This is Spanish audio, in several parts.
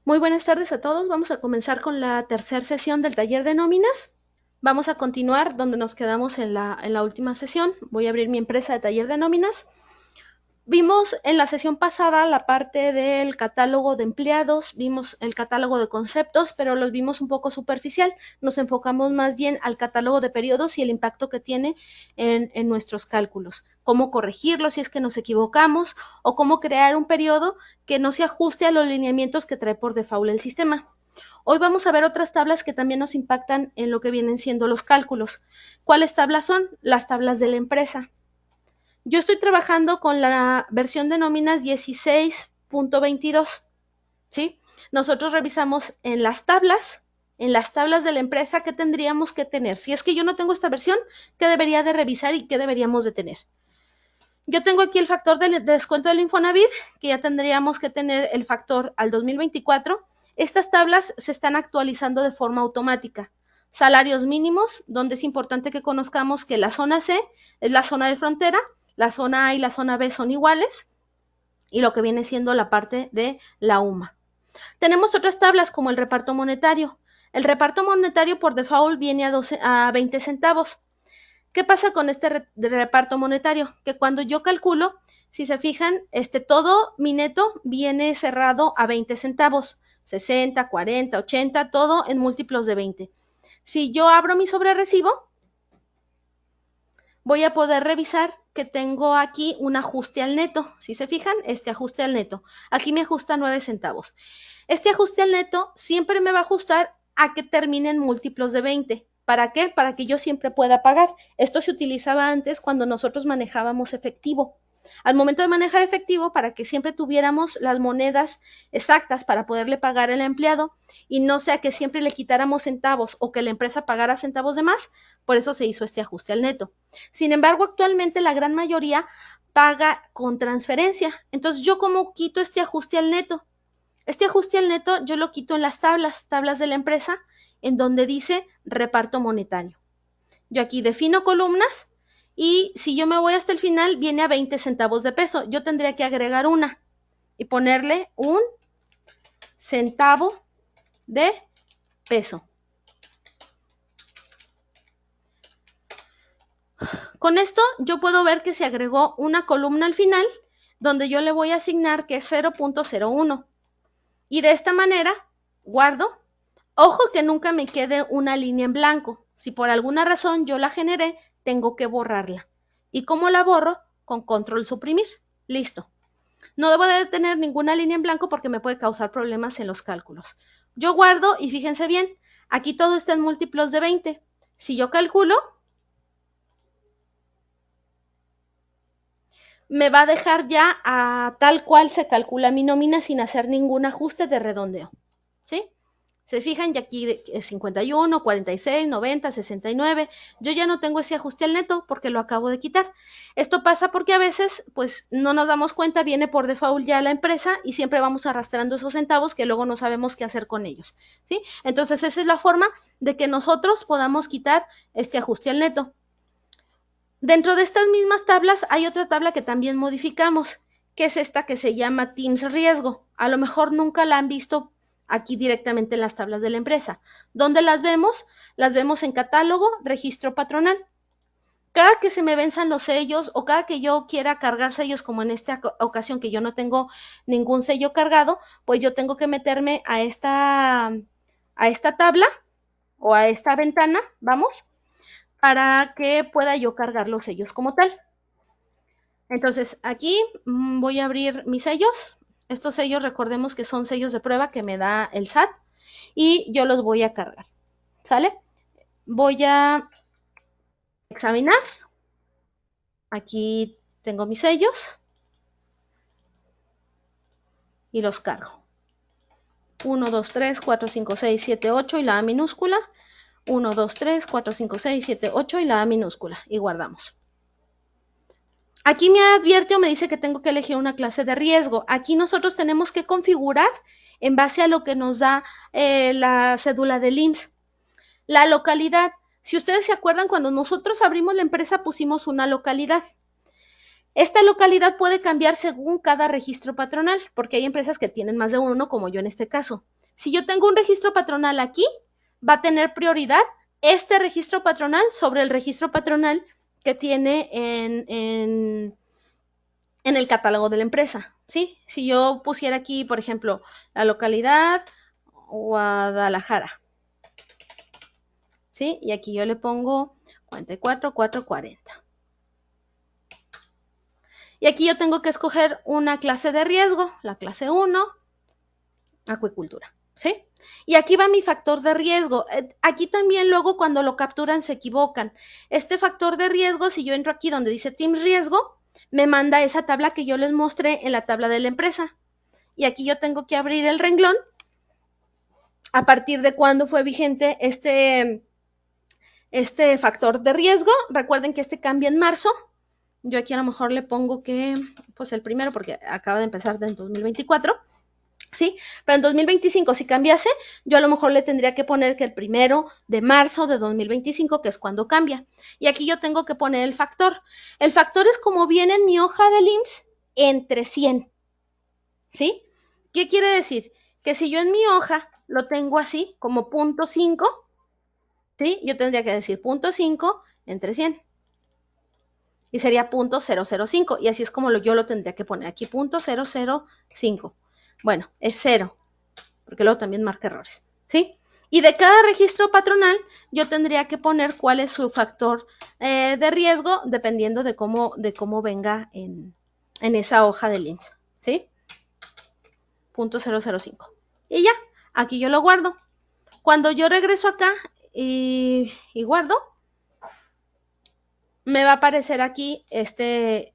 Muy buenas tardes a todos. Vamos a comenzar con la tercera sesión del taller de nóminas. Vamos a continuar donde nos quedamos en la última sesión. Voy a abrir mi empresa de taller de nóminas. Vimos en la sesión pasada la parte del catálogo de empleados, vimos el catálogo de conceptos, pero los vimos un poco superficial. Nos enfocamos más bien al catálogo de periodos y el impacto que tiene en nuestros cálculos. Cómo corregirlo si es que nos equivocamos o cómo crear un periodo que no se ajuste a los lineamientos que trae por default el sistema. Hoy vamos a ver otras tablas que también nos impactan en lo que vienen siendo los cálculos. ¿Cuáles tablas son? Las tablas de la empresa. Yo estoy trabajando con la versión de nóminas 16.22, ¿sí? Nosotros revisamos en las tablas de la empresa qué tendríamos que tener. Si es que yo no tengo esta versión, ¿qué debería de revisar y qué deberíamos de tener? Yo tengo aquí el factor de descuento del Infonavit, que ya tendríamos que tener el factor al 2024. Estas tablas se están actualizando de forma automática. Salarios mínimos, donde es importante que conozcamos que la zona C es la zona de frontera, la zona A y la zona B son iguales, y lo que viene siendo la parte de la UMA. Tenemos otras tablas como el reparto monetario. El reparto monetario por default viene a 20 centavos. ¿Qué pasa con este reparto monetario? Que cuando yo calculo, si se fijan, todo mi neto viene cerrado a 20 centavos, 60, 40, 80, todo en múltiplos de 20. Si yo abro mi sobrerecibo, voy a poder revisar que tengo aquí un ajuste al neto. Si se fijan, este ajuste al neto. Aquí me ajusta 9 centavos. Este ajuste al neto siempre me va a ajustar a que termine en múltiplos de 20. ¿Para qué? Para que yo siempre pueda pagar. Esto se utilizaba antes cuando nosotros manejábamos efectivo. Al momento de manejar efectivo, para que siempre tuviéramos las monedas exactas para poderle pagar al empleado y no sea que siempre le quitáramos centavos o que la empresa pagara centavos de más, por eso se hizo este ajuste al neto. Sin embargo, actualmente la gran mayoría paga con transferencia. Entonces, ¿yo cómo quito este ajuste al neto? Este ajuste al neto yo lo quito en las tablas de la empresa, en donde dice reparto monetario. Yo aquí defino columnas y si yo me voy hasta el final, viene a 20 centavos de peso. Yo tendría que agregar una y ponerle un centavo de peso. Con esto yo puedo ver que se agregó una columna al final donde yo le voy a asignar que es 0.01. Y de esta manera guardo. Ojo que nunca me quede una línea en blanco. Si por alguna razón yo la generé, tengo que borrarla. ¿Y cómo la borro? Con control suprimir. Listo. No debo de tener ninguna línea en blanco porque me puede causar problemas en los cálculos. Yo guardo y fíjense bien, aquí todo está en múltiplos de 20. Si yo calculo, me va a dejar ya a tal cual se calcula mi nómina sin hacer ningún ajuste de redondeo. ¿Sí? Se fijan, y aquí es 51, 46, 90, 69. Yo ya no tengo ese ajuste al neto porque lo acabo de quitar. Esto pasa porque a veces, pues, no nos damos cuenta, viene por default ya la empresa y siempre vamos arrastrando esos centavos que luego no sabemos qué hacer con ellos, ¿sí? Entonces, esa es la forma de que nosotros podamos quitar este ajuste al neto. Dentro de estas mismas tablas hay otra tabla que también modificamos, que es esta que se llama Teams Riesgo. A lo mejor nunca la han visto aquí directamente en las tablas de la empresa. ¿Dónde las vemos? Las vemos en catálogo, registro patronal. Cada que se me venzan los sellos o cada que yo quiera cargar sellos, como en esta ocasión que yo no tengo ningún sello cargado, pues yo tengo que meterme a esta tabla o a esta ventana, vamos, para que pueda yo cargar los sellos como tal. Entonces, aquí voy a abrir mis sellos. Estos sellos, recordemos que son sellos de prueba que me da el SAT y yo los voy a cargar, ¿sale? Voy a examinar. Aquí tengo mis sellos y los cargo. 1, 2, 3, 4, 5, 6, 7, 8 y la A minúscula. 1, 2, 3, 4, 5, 6, 7, 8 y la A minúscula. Y guardamos. Aquí me advierte o me dice que tengo que elegir una clase de riesgo. Aquí nosotros tenemos que configurar en base a lo que nos da la cédula del IMSS. La localidad. Si ustedes se acuerdan, cuando nosotros abrimos la empresa pusimos una localidad. Esta localidad puede cambiar según cada registro patronal, porque hay empresas que tienen más de uno, como yo en este caso. Si yo tengo un registro patronal aquí, va a tener prioridad este registro patronal sobre el registro patronal que tiene en el catálogo de la empresa, ¿sí? Si yo pusiera aquí, por ejemplo, la localidad Guadalajara, ¿sí? Y aquí yo le pongo 44440. Y aquí yo tengo que escoger una clase de riesgo, la clase 1, acuicultura, ¿sí? Y aquí va mi factor de riesgo. Aquí también luego cuando lo capturan se equivocan. Este factor de riesgo, si yo entro aquí donde dice Team Riesgo, me manda esa tabla que yo les mostré en la tabla de la empresa. Y aquí yo tengo que abrir el renglón a partir de cuándo fue vigente este factor de riesgo. Recuerden que este cambia en marzo. Yo aquí a lo mejor le pongo que, pues el primero, porque acaba de empezar en 2024, ¿sí? Pero en 2025, si cambiase, yo a lo mejor le tendría que poner que el 1 de marzo de 2025, que es cuando cambia. Y aquí yo tengo que poner el factor. El factor es como viene en mi hoja del IMSS, entre 100, ¿sí? ¿Qué quiere decir? Que si yo en mi hoja lo tengo así, como 0.5, ¿sí? Yo tendría que decir 0.5 entre 100. Y sería 0.005. Y así es como yo lo tendría que poner aquí, 0.005. Bueno, es 0, porque luego también marca errores, ¿sí? Y de cada registro patronal, yo tendría que poner cuál es su factor de riesgo, dependiendo de cómo venga en esa hoja del IMSS, ¿sí? 0.005. Y ya, aquí yo lo guardo. Cuando yo regreso acá y guardo, me va a aparecer aquí este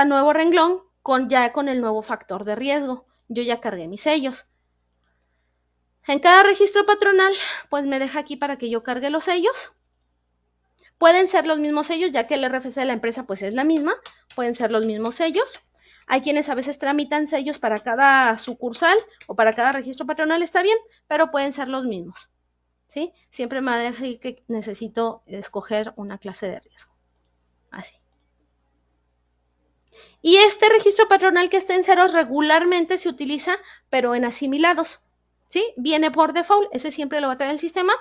nuevo renglón ya con el nuevo factor de riesgo. Yo ya cargué mis sellos. En cada registro patronal, pues me deja aquí para que yo cargue los sellos. Pueden ser los mismos sellos, ya que el RFC de la empresa pues es la misma. Pueden ser los mismos sellos. Hay quienes a veces tramitan sellos para cada sucursal o para cada registro patronal, está bien, pero pueden ser los mismos, ¿sí? Siempre me deja que necesito escoger una clase de riesgo. Así. Y este registro patronal que está en ceros regularmente se utiliza, pero en asimilados, ¿sí? Viene por default, ese siempre lo va a traer el sistema,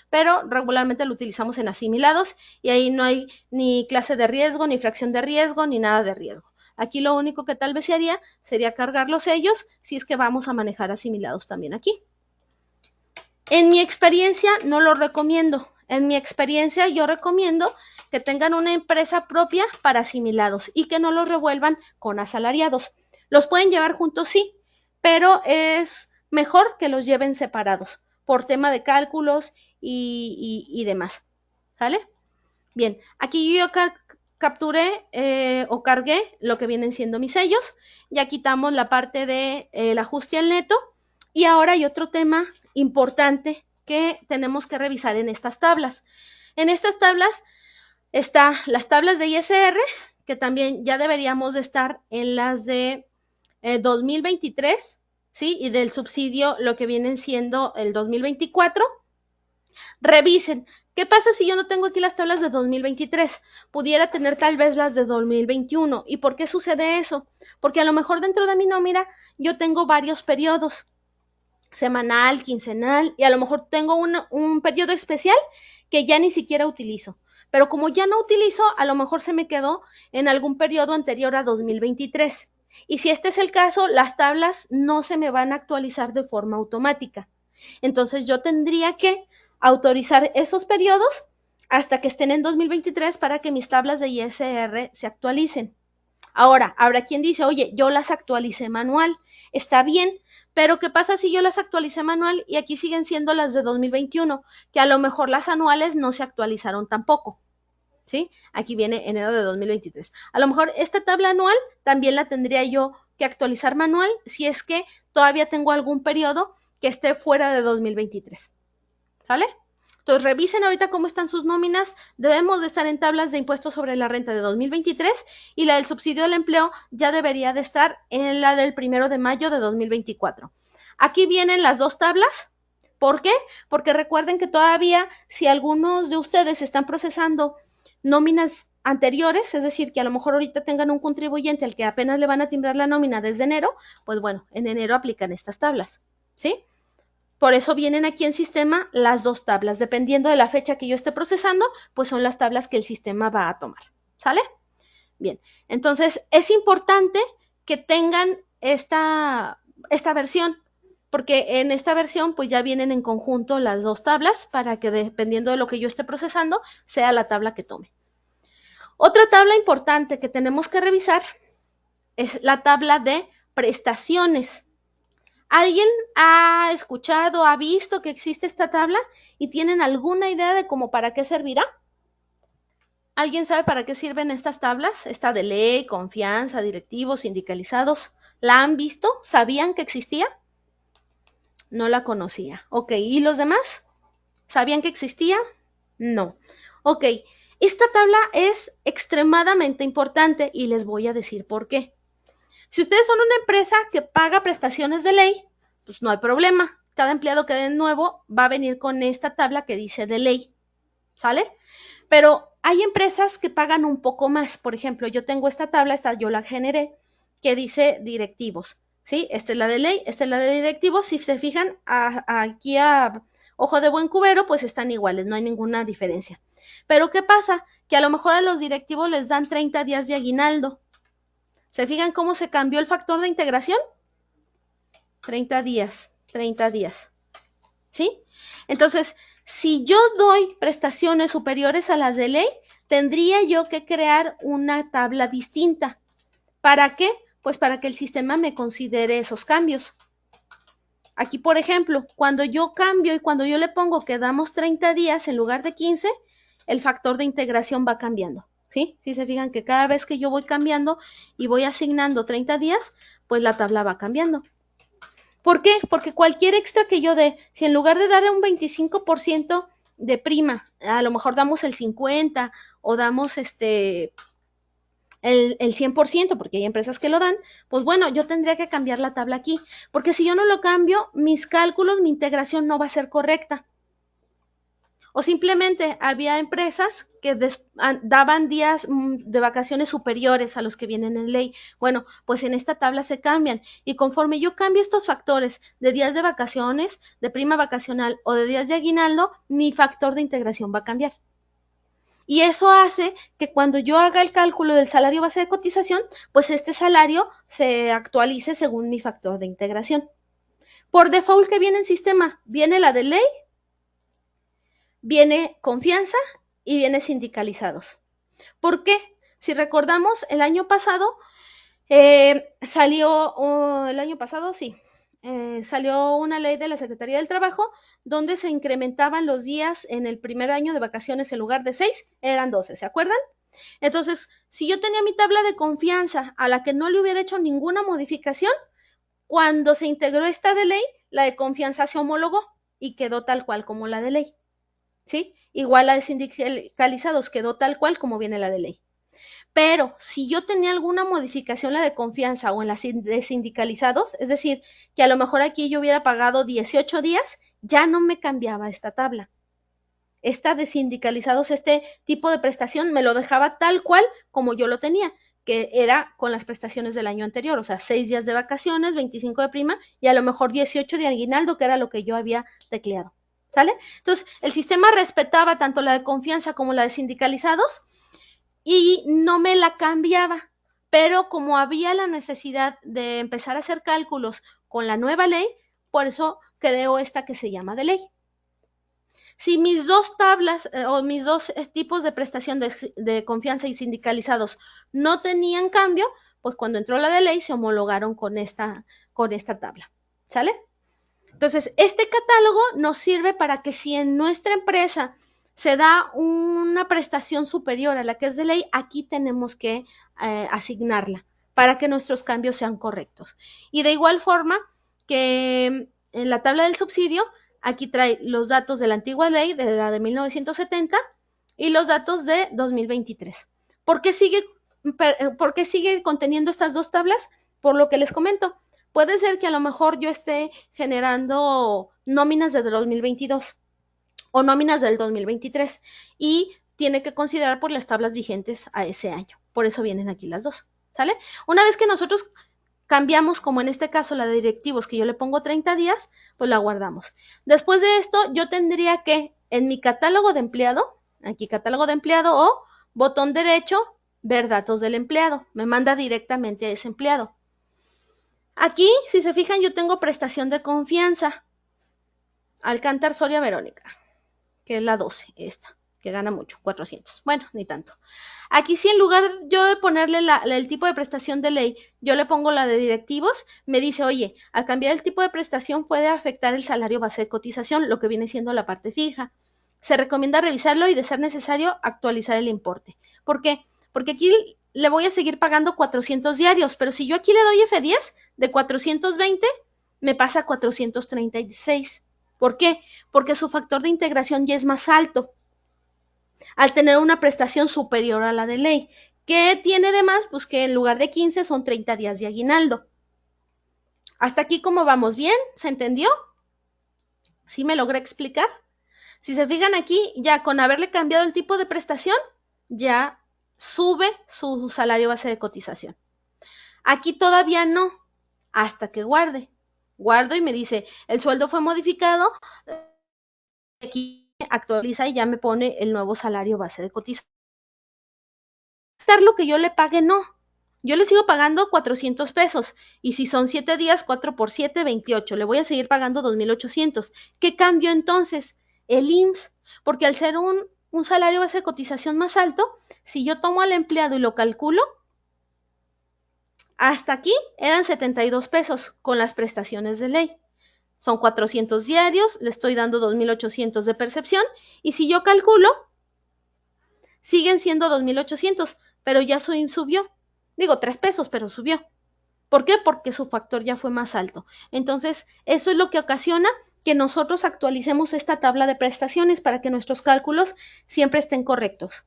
pero regularmente lo utilizamos en asimilados y ahí no hay ni clase de riesgo, ni fracción de riesgo, ni nada de riesgo. Aquí lo único que tal vez se haría sería cargar los sellos si es que vamos a manejar asimilados también aquí. En mi experiencia no lo recomiendo. En mi experiencia yo recomiendo que tengan una empresa propia para asimilados y que no los revuelvan con asalariados. Los pueden llevar juntos, sí, pero es mejor que los lleven separados por tema de cálculos y demás. ¿Sale? Bien, aquí yo capturé o cargué lo que vienen siendo mis sellos. Ya quitamos la parte del ajuste al neto. Y ahora hay otro tema importante que tenemos que revisar en estas tablas. En estas tablas están las tablas de ISR, que también ya deberíamos de estar en las de 2023, ¿sí? Y del subsidio, lo que vienen siendo el 2024. Revisen. ¿Qué pasa si yo no tengo aquí las tablas de 2023? Pudiera tener tal vez las de 2021. ¿Y por qué sucede eso? Porque a lo mejor dentro de mi nómina yo tengo varios periodos, semanal, quincenal, y a lo mejor tengo un periodo especial que ya ni siquiera utilizo. Pero como ya no utilizo, a lo mejor se me quedó en algún periodo anterior a 2023. Y si este es el caso, las tablas no se me van a actualizar de forma automática. Entonces yo tendría que autorizar esos periodos hasta que estén en 2023 para que mis tablas de ISR se actualicen. Ahora, habrá quien dice, oye, yo las actualicé manual, está bien, pero ¿qué pasa si yo las actualicé manual y aquí siguen siendo las de 2021? Que a lo mejor las anuales no se actualizaron tampoco, ¿sí? Aquí viene enero de 2023. A lo mejor esta tabla anual también la tendría yo que actualizar manual si es que todavía tengo algún periodo que esté fuera de 2023, ¿sale? Entonces, revisen ahorita cómo están sus nóminas. Debemos de estar en tablas de impuestos sobre la renta de 2023 y la del subsidio al empleo ya debería de estar en la del 1 de mayo de 2024. Aquí vienen las dos tablas. ¿Por qué? Porque recuerden que todavía si algunos de ustedes están procesando nóminas anteriores, es decir, que a lo mejor ahorita tengan un contribuyente al que apenas le van a timbrar la nómina desde enero, pues bueno, en enero aplican estas tablas, ¿sí? Por eso vienen aquí en sistema las dos tablas. Dependiendo de la fecha que yo esté procesando, pues son las tablas que el sistema va a tomar, ¿sale? Bien, entonces es importante que tengan esta versión, porque en esta versión pues ya vienen en conjunto las dos tablas para que dependiendo de lo que yo esté procesando, sea la tabla que tome. Otra tabla importante que tenemos que revisar es la tabla de prestaciones. ¿Alguien ha escuchado, ha visto que existe esta tabla y tienen alguna idea de cómo para qué servirá? ¿Alguien sabe para qué sirven estas tablas? Esta de ley, confianza, directivos, sindicalizados. ¿La han visto? ¿Sabían que existía? No la conocía. Ok, ¿y los demás? ¿Sabían que existía? No. Ok, esta tabla es extremadamente importante y les voy a decir por qué. Si ustedes son una empresa que paga prestaciones de ley, pues no hay problema. Cada empleado que den nuevo va a venir con esta tabla que dice de ley, ¿sale? Pero hay empresas que pagan un poco más. Por ejemplo, yo tengo esta tabla, yo la generé, que dice directivos, ¿sí? Esta es la de ley, esta es la de directivos. Si se fijan, aquí a ojo de buen cubero, pues están iguales, no hay ninguna diferencia. Pero ¿qué pasa? Que a lo mejor a los directivos les dan 30 días de aguinaldo. ¿Se fijan cómo se cambió el factor de integración? 30 días, 30 días, ¿sí? Entonces, si yo doy prestaciones superiores a las de ley, tendría yo que crear una tabla distinta. ¿Para qué? Pues para que el sistema me considere esos cambios. Aquí, por ejemplo, cuando yo cambio y cuando yo le pongo que damos 30 días en lugar de 15, el factor de integración va cambiando, ¿sí? Si se fijan que cada vez que yo voy cambiando y voy asignando 30 días, pues la tabla va cambiando. ¿Por qué? Porque cualquier extra que yo dé, si en lugar de dar un 25% de prima, a lo mejor damos el 50% o damos el 100%, porque hay empresas que lo dan, pues bueno, yo tendría que cambiar la tabla aquí, porque si yo no lo cambio, mis cálculos, mi integración no va a ser correcta. O simplemente había empresas que daban días de vacaciones superiores a los que vienen en ley. Bueno, pues en esta tabla se cambian y conforme yo cambie estos factores de días de vacaciones, de prima vacacional o de días de aguinaldo, mi factor de integración va a cambiar. Y eso hace que cuando yo haga el cálculo del salario base de cotización, pues este salario se actualice según mi factor de integración. Por default, ¿qué viene en sistema? Viene la de ley, viene confianza y viene sindicalizados. ¿Por qué? Si recordamos, el año pasado salió una ley de la Secretaría del Trabajo donde se incrementaban los días en el primer año de vacaciones en lugar de 6, eran 12, ¿se acuerdan? Entonces, si yo tenía mi tabla de confianza a la que no le hubiera hecho ninguna modificación, cuando se integró esta de ley, la de confianza se homologó y quedó tal cual como la de ley, ¿sí? Igual la de sindicalizados quedó tal cual como viene la de ley. Pero si yo tenía alguna modificación, la de confianza o en la de sindicalizados, es decir, que a lo mejor aquí yo hubiera pagado 18 días, ya no me cambiaba esta tabla. Esta de sindicalizados, este tipo de prestación, me lo dejaba tal cual como yo lo tenía, que era con las prestaciones del año anterior, o sea, 6 días de vacaciones, 25 de prima y a lo mejor 18 de aguinaldo, que era lo que yo había tecleado, ¿sale? Entonces, el sistema respetaba tanto la de confianza como la de sindicalizados y no me la cambiaba, pero como había la necesidad de empezar a hacer cálculos con la nueva ley, por eso creo esta que se llama de ley. Si mis dos tablas o mis dos tipos de prestación de confianza y sindicalizados no tenían cambio, pues cuando entró la de ley se homologaron con esta tabla, ¿sale? Entonces, este catálogo nos sirve para que si en nuestra empresa se da una prestación superior a la que es de ley, aquí tenemos que asignarla para que nuestros cambios sean correctos. Y de igual forma que en la tabla del subsidio, aquí trae los datos de la antigua ley, de la de 1970, y los datos de 2023. ¿Por qué sigue conteniendo estas dos tablas? Por lo que les comento. Puede ser que a lo mejor yo esté generando nóminas desde 2022 o nóminas del 2023 y tiene que considerar por las tablas vigentes a ese año. Por eso vienen aquí las dos, ¿sale? Una vez que nosotros cambiamos, como en este caso la de directivos, que yo le pongo 30 días, pues la guardamos. Después de esto, yo tendría que, en mi catálogo de empleado, aquí catálogo de empleado o botón derecho, ver datos del empleado. Me manda directamente a ese empleado. Aquí, si se fijan, yo tengo prestación de confianza. Alcántar Soria Verónica, que es la 12, esta, que gana mucho, 400. Bueno, ni tanto. Aquí sí, en lugar yo de ponerle el tipo de prestación de ley, yo le pongo la de directivos, me dice, oye, al cambiar el tipo de prestación puede afectar el salario base de cotización, lo que viene siendo la parte fija. Se recomienda revisarlo y, de ser necesario, actualizar el importe. ¿Por qué? Porque aquí le voy a seguir pagando 400 diarios, pero si yo aquí le doy F10 de 420, me pasa a 436. ¿Por qué? Porque su factor de integración ya es más alto, al tener una prestación superior a la de ley. ¿Qué tiene de más? Pues que en lugar de 15 son 30 días de aguinaldo. ¿Hasta aquí cómo vamos? ¿Bien? ¿Se entendió? ¿Sí me logré explicar? Si se fijan aquí, ya con haberle cambiado el tipo de prestación, ya sube su salario base de cotización. Aquí todavía no, hasta que guarde. Guardo y me dice, el sueldo fue modificado, aquí actualiza y ya me pone el nuevo salario base de cotización. Lo que yo le pague, no. Yo le sigo pagando 400 pesos. Y si son 7 días, 4 por 7, 28. Le voy a seguir pagando 2,800. ¿Qué cambio entonces? El IMSS. Porque al ser un salario base de cotización más alto, si yo tomo al empleado y lo calculo, hasta aquí eran 72 pesos con las prestaciones de ley. Son 400 diarios, le estoy dando 2,800 de percepción. Y si yo calculo, siguen siendo 2,800, pero ya su IMSS subió. Digo, 3 pesos, pero subió. ¿Por qué? Porque su factor ya fue más alto. Entonces, eso es lo que ocasiona que nosotros actualicemos esta tabla de prestaciones para que nuestros cálculos siempre estén correctos.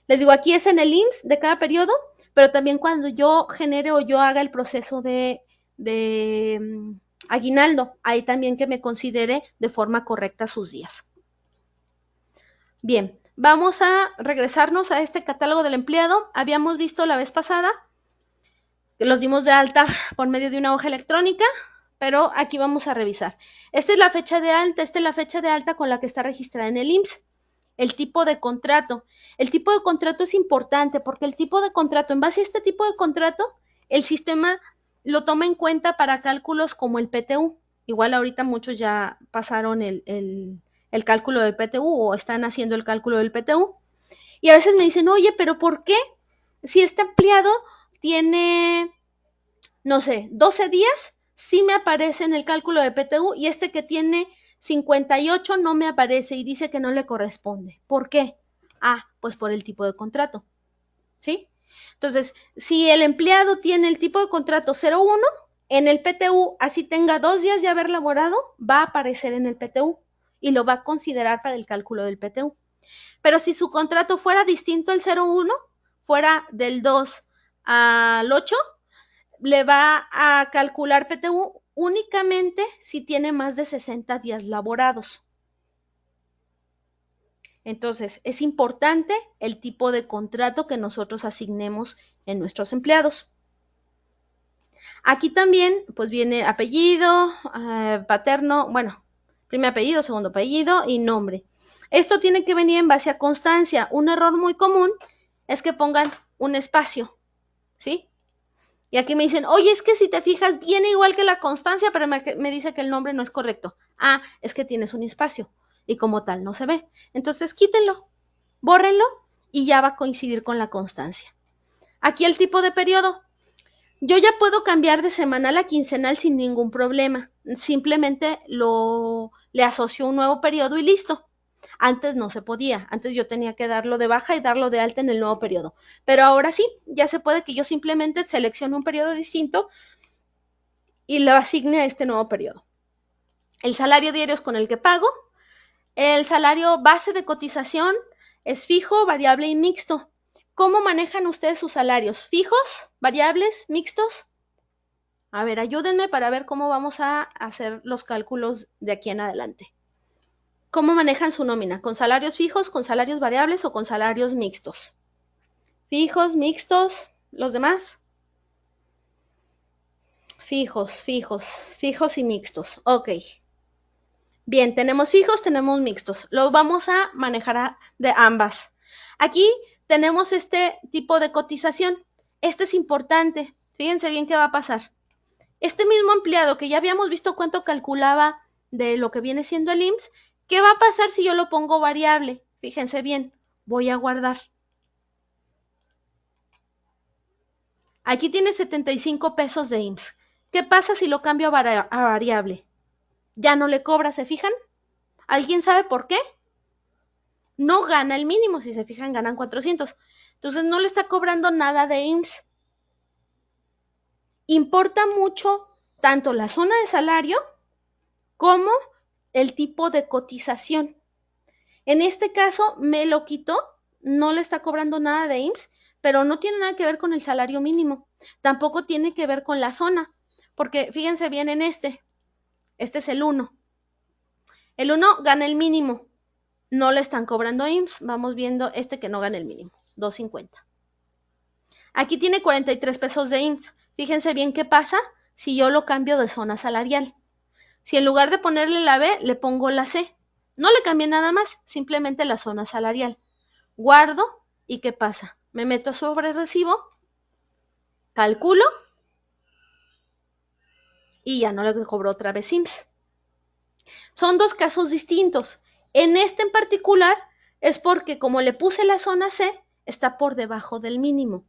Les digo, aquí es en el IMSS de cada periodo, pero también cuando yo genere o yo haga el proceso de aguinaldo, ahí también que me considere de forma correcta sus días. Bien, vamos a regresarnos a este catálogo del empleado. Habíamos visto la vez pasada que los dimos de alta por medio de una hoja electrónica, pero aquí vamos a revisar. Esta es la fecha de alta, con la que está registrada en el IMSS. El tipo de contrato. El tipo de contrato es importante porque el tipo de contrato, en base a este tipo de contrato, el sistema lo toma en cuenta para cálculos como el PTU. Igual ahorita muchos ya pasaron el cálculo del PTU o están haciendo el cálculo del PTU. Y a veces me dicen, oye, pero ¿por qué? Si este empleado tiene, no sé, 12 días, sí me aparece en el cálculo de PTU, y este que tiene 58 no me aparece y dice que no le corresponde. ¿Por qué? Ah, pues por el tipo de contrato, ¿sí? Entonces, si el empleado tiene el tipo de contrato 01, en el PTU, así tenga 2 días de haber laborado, va a aparecer en el PTU y lo va a considerar para el cálculo del PTU. Pero si su contrato fuera distinto al 01, fuera del 2 al 8, le va a calcular PTU únicamente si tiene más de 60 días laborados. Entonces, es importante el tipo de contrato que nosotros asignemos en nuestros empleados. Aquí también, pues viene apellido, paterno, bueno, primer apellido, segundo apellido y nombre. Esto tiene que venir en base a constancia. Un error muy común es que pongan un espacio, ¿sí? Y aquí me dicen, oye, es que si te fijas, viene igual que la constancia, pero me dice que el nombre no es correcto. Ah, es que tienes un espacio y como tal no se ve. Entonces quítenlo, bórrenlo y ya va a coincidir con la constancia. Aquí el tipo de periodo. Yo ya puedo cambiar de semanal a quincenal sin ningún problema. Simplemente le asocio un nuevo periodo y listo. Antes no se podía, antes yo tenía que darlo de baja y darlo de alta en el nuevo periodo. Pero ahora sí, ya se puede que yo simplemente seleccione un periodo distinto y lo asigne a este nuevo periodo. El salario diario es con el que pago. El salario base de cotización es fijo, variable y mixto. ¿Cómo manejan ustedes sus salarios? ¿Fijos, variables, mixtos? A ver, ayúdenme para ver cómo vamos a hacer los cálculos de aquí en adelante. ¿Cómo manejan su nómina? ¿Con salarios fijos, con salarios variables o con salarios mixtos? Fijos, mixtos, ¿los demás? Fijos y mixtos. Ok. Bien, tenemos fijos, tenemos mixtos. Lo vamos a manejar de ambas. Aquí tenemos este tipo de cotización. Este es importante. Fíjense bien qué va a pasar. Este mismo empleado que ya habíamos visto cuánto calculaba de lo que viene siendo el IMSS, ¿qué va a pasar si yo lo pongo variable? Fíjense bien, voy a guardar. Aquí tiene 75 pesos de IMSS. ¿Qué pasa si lo cambio a variable? Ya no le cobra, ¿se fijan? ¿Alguien sabe por qué? No gana el mínimo, si se fijan, ganan 400. Entonces no le está cobrando nada de IMSS. Importa mucho tanto la zona de salario como el tipo de cotización. En este caso me lo quitó, no le está cobrando nada de IMSS, pero no tiene nada que ver con el salario mínimo. Tampoco tiene que ver con la zona, porque fíjense bien en este es el 1. El 1 gana el mínimo, no le están cobrando IMSS. Vamos viendo este que no gana el mínimo, 250. Aquí tiene 43 pesos de IMSS. Fíjense bien qué pasa si yo lo cambio de zona salarial. Si en lugar de ponerle la B, le pongo la C. No le cambié nada más, simplemente la zona salarial. Guardo y ¿qué pasa? Me meto sobre recibo, calculo y ya no le cobro otra vez IMSS. Son dos casos distintos. En este en particular es porque como le puse la zona C, está por debajo del mínimo.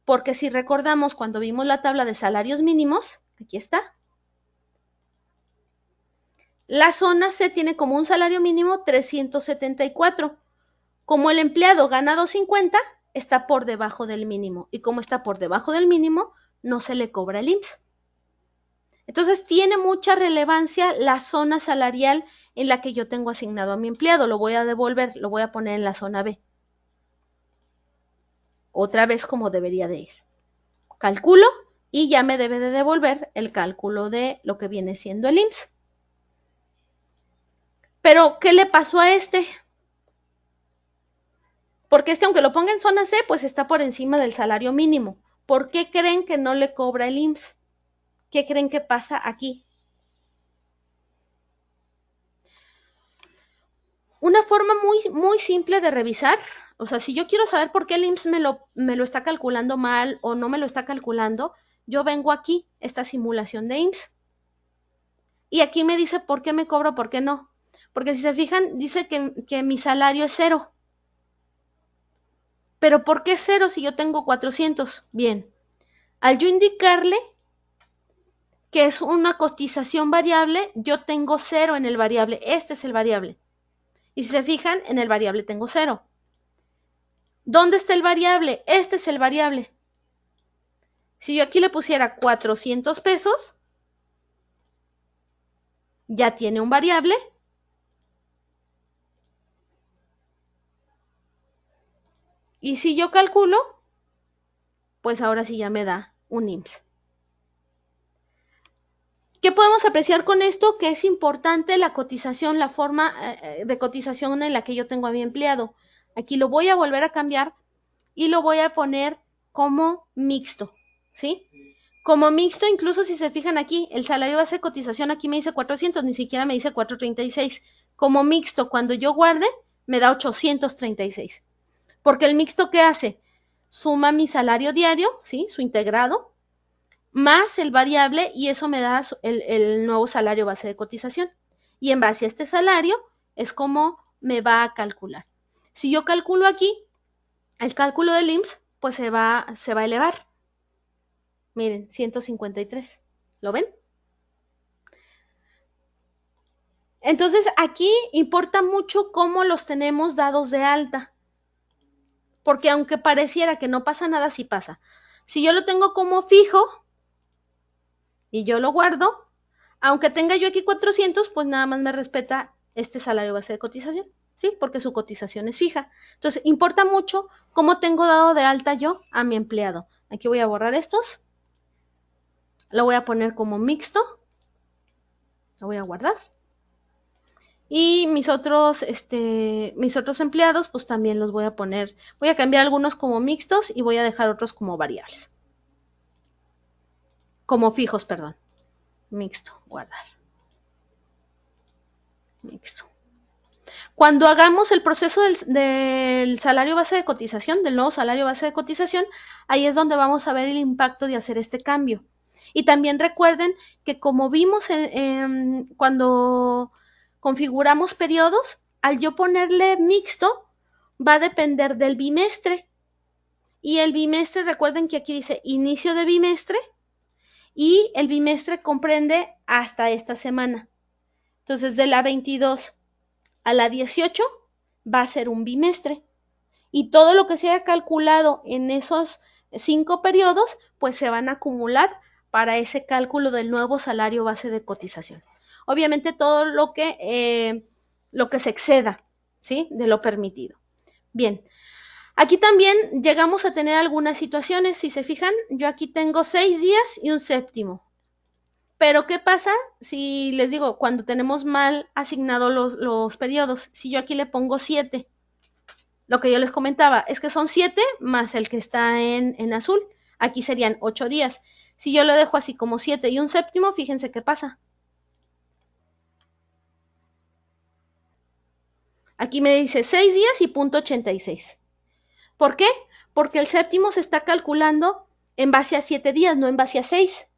Porque si recordamos cuando vimos la tabla de salarios mínimos, aquí está. La zona C tiene como un salario mínimo 374. Como el empleado gana 250, está por debajo del mínimo. Y como está por debajo del mínimo, no se le cobra el IMSS. Entonces tiene mucha relevancia la zona salarial en la que yo tengo asignado a mi empleado. Lo voy a devolver, lo voy a poner en la zona B. Otra vez como debería de ir. Calculo y ya me debe de devolver el cálculo de lo que viene siendo el IMSS. Pero, ¿qué le pasó a este? Porque este, aunque lo ponga en zona C, pues está por encima del salario mínimo. ¿Por qué creen que no le cobra el IMSS? ¿Qué creen que pasa aquí? Una forma muy simple de revisar, o sea, si yo quiero saber por qué el IMSS me lo está calculando mal o no me lo está calculando, yo vengo aquí, esta simulación de IMSS. Y aquí me dice por qué me cobro, por qué no. Porque si se fijan, dice que mi salario es 0. ¿Pero por qué 0 si yo tengo 400? Bien, al yo indicarle que es una cotización variable, yo tengo 0 en el variable. Este es el variable. Y si se fijan, en el variable tengo 0. ¿Dónde está el variable? Este es el variable. Si yo aquí le pusiera 400 pesos, ya tiene un variable. Y si yo calculo, pues ahora sí ya me da un IMSS. ¿Qué podemos apreciar con esto? Que es importante la cotización, la forma de cotización en la que yo tengo a mi empleado. Aquí lo voy a volver a cambiar y lo voy a poner como mixto, ¿sí? Como mixto, incluso si se fijan aquí, el salario base de cotización aquí me dice 400, ni siquiera me dice 436. Como mixto, cuando yo guarde, me da 836. Porque el mixto, ¿qué hace? Suma mi salario diario, ¿sí? Su integrado, más el variable y eso me da el nuevo salario base de cotización. Y en base a este salario es como me va a calcular. Si yo calculo aquí, el cálculo del IMSS, pues se va a elevar. Miren, 153. ¿Lo ven? Entonces aquí importa mucho cómo los tenemos dados de alta. Porque aunque pareciera que no pasa nada, sí pasa. Si yo lo tengo como fijo y yo lo guardo, aunque tenga yo aquí 400, pues nada más me respeta este salario base de cotización, ¿sí? Porque su cotización es fija. Entonces, importa mucho cómo tengo dado de alta yo a mi empleado. Aquí voy a borrar estos. Lo voy a poner como mixto. Lo voy a guardar. Y mis otros empleados, pues también los voy a poner, voy a cambiar algunos como mixtos y voy a dejar otros como variables. Como fijos, perdón. Mixto, guardar. Mixto. Cuando hagamos el proceso del salario base de cotización, del nuevo salario base de cotización, ahí es donde vamos a ver el impacto de hacer este cambio. Y también recuerden que como vimos cuando configuramos periodos, al yo ponerle mixto, va a depender del bimestre. Y el bimestre, recuerden que aquí dice inicio de bimestre y el bimestre comprende hasta esta semana. Entonces, de la 22 a la 18 va a ser un bimestre. Y todo lo que se haya calculado en esos 5 periodos, pues se van a acumular para ese cálculo del nuevo salario base de cotización. Obviamente todo lo que se exceda, ¿sí? De lo permitido. Bien, aquí también llegamos a tener algunas situaciones. Si se fijan, yo aquí tengo 6 días y un séptimo. Pero ¿qué pasa si les digo, cuando tenemos mal asignados los periodos? Si yo aquí le pongo 7, lo que yo les comentaba es que son 7 más el que está en azul. Aquí serían 8 días. Si yo lo dejo así como 7 y un séptimo, fíjense qué pasa. Aquí me dice 6 días y punto 86. ¿Por qué? Porque el séptimo se está calculando en base a 7 días, no en base a 6.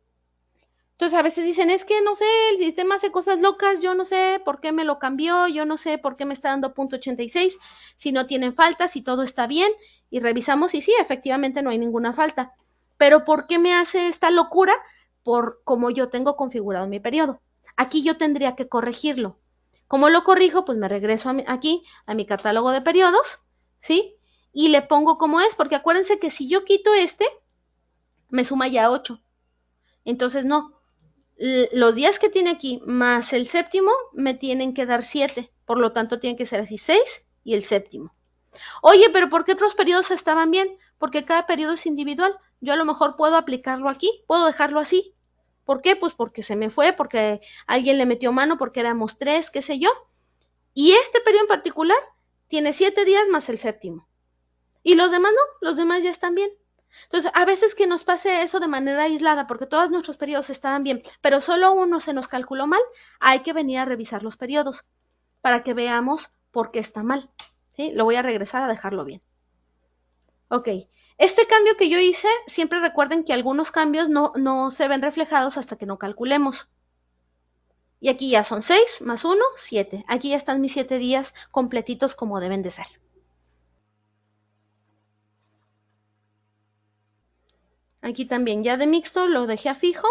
Entonces a veces dicen, es que no sé, el sistema hace cosas locas, yo no sé por qué me lo cambió, yo no sé por qué me está dando punto 86, si no tienen faltas, si todo está bien, y revisamos y sí, efectivamente no hay ninguna falta. Pero ¿por qué me hace esta locura? Por cómo yo tengo configurado mi periodo. Aquí yo tendría que corregirlo. ¿Cómo lo corrijo? Pues me regreso aquí a mi catálogo de periodos, ¿sí? Y le pongo como es, porque acuérdense que si yo quito me suma ya 8. Entonces no, los días que tiene aquí más el séptimo me tienen que dar 7, por lo tanto tienen que ser así 6 y el séptimo. Oye, pero ¿por qué otros periodos estaban bien? Porque cada periodo es individual. Yo a lo mejor puedo aplicarlo aquí, puedo dejarlo así. ¿Por qué? Pues porque se me fue, porque alguien le metió mano, porque éramos 3, qué sé yo. Y este periodo en particular tiene 7 días más el séptimo. Y los demás no, los demás ya están bien. Entonces, a veces que nos pase eso de manera aislada, porque todos nuestros periodos estaban bien, pero solo uno se nos calculó mal, hay que venir a revisar los periodos para que veamos por qué está mal. ¿Sí? Lo voy a regresar a dejarlo bien. Ok, este cambio que yo hice, siempre recuerden que algunos cambios no se ven reflejados hasta que no calculemos. Y aquí ya son 6 más 1, 7. Aquí ya están mis 7 días completitos como deben de ser. Aquí también ya de mixto lo dejé a fijo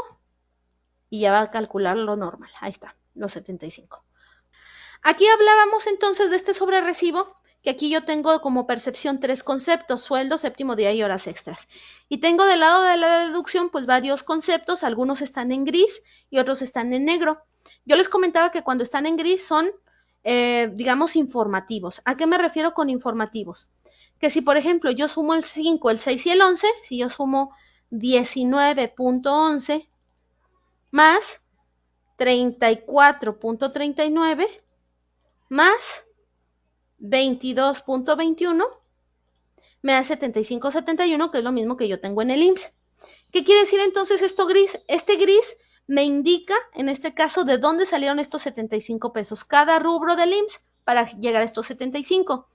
y ya va a calcular lo normal. Ahí está, los 75. Aquí hablábamos entonces de este sobrerrecibo, que aquí yo tengo como percepción 3 conceptos, sueldo, séptimo día y horas extras. Y tengo del lado de la deducción pues varios conceptos, algunos están en gris y otros están en negro. Yo les comentaba que cuando están en gris son, digamos, informativos. ¿A qué me refiero con informativos? Que si, por ejemplo, yo sumo el 5, el 6 y el 11, si yo sumo 19.11 más 34.39 más 22.21 me da 75.71, que es lo mismo que yo tengo en el IMSS. ¿Qué quiere decir entonces esto gris? Este gris me indica, en este caso, de dónde salieron estos 75 pesos, cada rubro del IMSS para llegar a estos 75.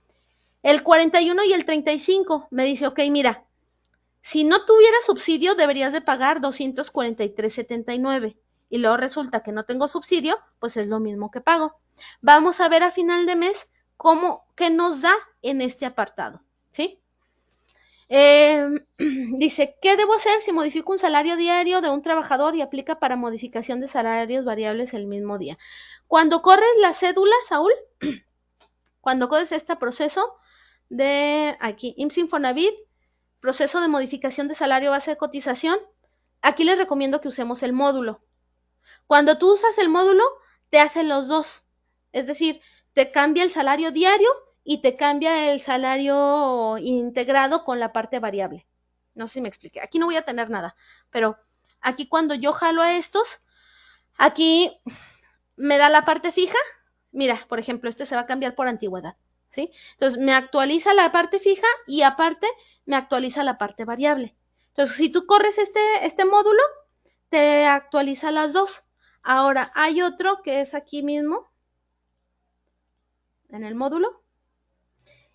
El 41 y el 35 me dice, ok, mira, si no tuvieras subsidio deberías de pagar 243.79 y luego resulta que no tengo subsidio, pues es lo mismo que pago. Vamos a ver a final de mes qué nos da en este apartado, ¿sí? Dice, ¿qué debo hacer si modifico un salario diario de un trabajador y aplica para modificación de salarios variables el mismo día? Cuando corres la cédula, Saúl, cuando corres este proceso de aquí, IMSS Infonavit, proceso de modificación de salario base de cotización, aquí les recomiendo que usemos el módulo. Cuando tú usas el módulo, te hacen los dos. Es decir, te cambia el salario diario y te cambia el salario integrado con la parte variable. No sé si me expliqué. Aquí no voy a tener nada, pero aquí cuando yo jalo a estos, aquí me da la parte fija, Mira, por ejemplo, este se va a cambiar por antigüedad, ¿sí? Entonces, me actualiza la parte fija y aparte me actualiza la parte variable. Entonces, si tú corres este módulo, te actualiza las dos. Ahora, hay otro que es aquí mismo, en el módulo,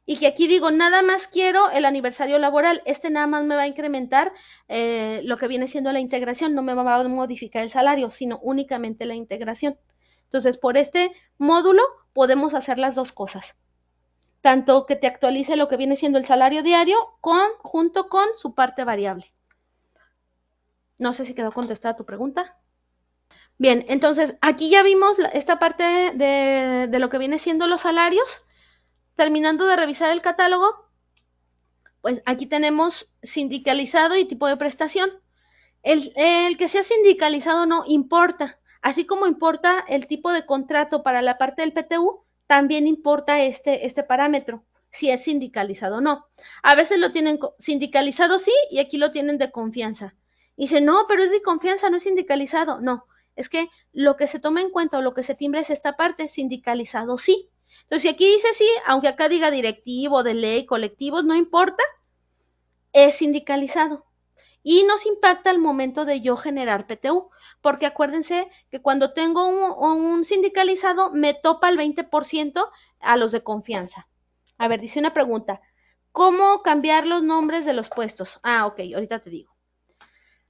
y que aquí digo, nada más quiero el aniversario laboral. Este nada más me va a incrementar lo que viene siendo la integración, no me va a modificar el salario, sino únicamente la integración. Entonces, por este módulo podemos hacer las dos cosas. Tanto que te actualice lo que viene siendo el salario diario junto con su parte variable. No sé si quedó contestada tu pregunta. Bien, entonces aquí ya vimos esta parte de lo que viene siendo los salarios. Terminando de revisar el catálogo, pues aquí tenemos sindicalizado y tipo de prestación. El que sea sindicalizado no importa, así como importa el tipo de contrato para la parte del PTU, también importa este parámetro, si es sindicalizado o no. A veces lo tienen sindicalizado sí y aquí lo tienen de confianza. Y dicen, no, pero es de confianza, no es sindicalizado. No, es que lo que se toma en cuenta o lo que se timbra es esta parte, sindicalizado sí. Entonces, si aquí dice sí, aunque acá diga directivo, de ley, colectivos, no importa, es sindicalizado. Y nos impacta al momento de yo generar PTU, porque acuérdense que cuando tengo un sindicalizado me topa el 20% a los de confianza. A ver, dice una pregunta, ¿cómo cambiar los nombres de los puestos? Ah, ok, ahorita te digo.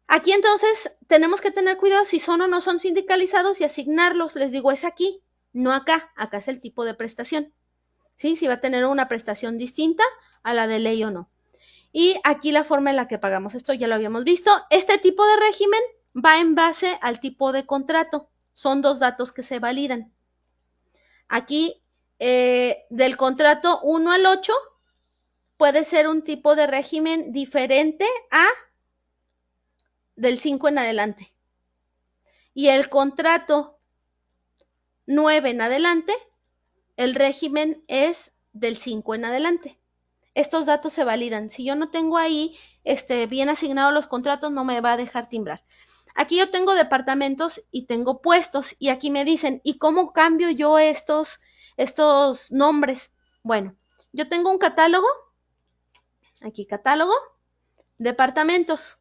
Aquí entonces tenemos que tener cuidado si son o no son sindicalizados y asignarlos. Les digo, es aquí, no acá. Acá es el tipo de prestación. ¿Sí? Si va a tener una prestación distinta a la de ley o no. Y aquí la forma en la que pagamos esto ya lo habíamos visto. Este tipo de régimen va en base al tipo de contrato. Son dos datos que se validan. Aquí, del contrato 1 al 8, puede ser un tipo de régimen diferente a del 5 en adelante. Y el contrato 9 en adelante, el régimen es del 5 en adelante. Estos datos se validan. Si yo no tengo ahí bien asignados los contratos, no me va a dejar timbrar. Aquí yo tengo departamentos y tengo puestos y aquí me dicen, ¿y cómo cambio yo estos nombres? Bueno, yo tengo un catálogo, aquí catálogo, departamentos.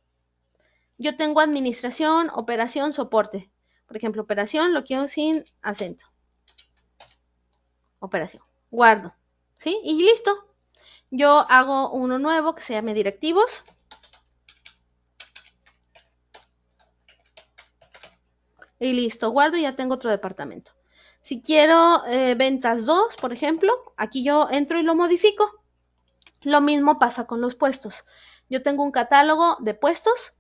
Yo tengo administración, operación, soporte. Por ejemplo, operación lo quiero sin acento. Operación. Guardo. ¿Sí? Y listo. Yo hago uno nuevo que se llame directivos. Y listo, guardo y ya tengo otro departamento. Si quiero ventas 2, por ejemplo, aquí yo entro y lo modifico. Lo mismo pasa con los puestos. Yo tengo un catálogo de puestos.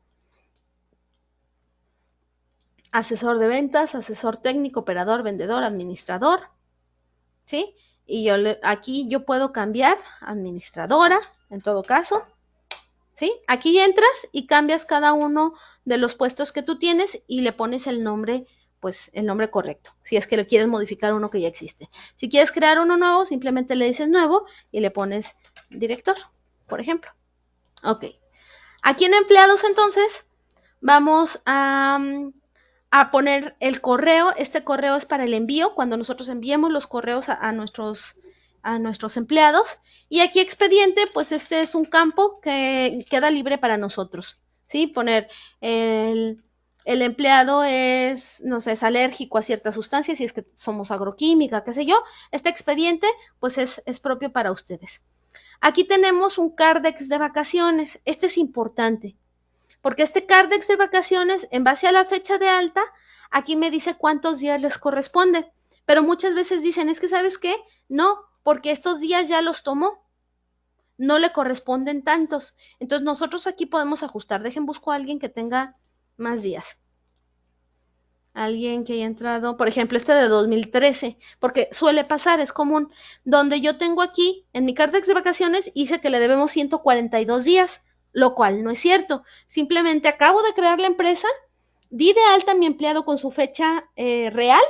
Asesor de ventas, asesor técnico, operador, vendedor, administrador. ¿Sí? Y aquí yo puedo cambiar administradora, en todo caso. ¿Sí? Aquí entras y cambias cada uno de los puestos que tú tienes y le pones el nombre, pues el nombre correcto, si es que le quieres modificar uno que ya existe. Si quieres crear uno nuevo, simplemente le dices nuevo y le pones director, por ejemplo. Ok. Aquí en empleados, entonces, vamos a poner el correo. Este correo es para el envío, cuando nosotros enviemos los correos a nuestros empleados. Y aquí expediente, pues este es un campo que queda libre para nosotros, ¿sí? Poner el empleado es, no sé, es alérgico a ciertas sustancias, si es que somos agroquímica, qué sé yo. Este expediente, pues es propio para ustedes. Aquí tenemos un Cardex de vacaciones. Este es importante, porque este Cardex de vacaciones, en base a la fecha de alta, aquí me dice cuántos días les corresponde. Pero muchas veces dicen, es que ¿sabes qué? No, porque estos días ya los tomó, no le corresponden tantos. Entonces nosotros aquí podemos ajustar. Dejen busco a alguien que tenga más días. Alguien que haya entrado, por ejemplo, este de 2013, porque suele pasar, es común. Donde yo tengo aquí, en mi Cardex de vacaciones, hice que le debemos 142 días, lo cual no es cierto. Simplemente acabo de crear la empresa, di de alta a mi empleado con su fecha real,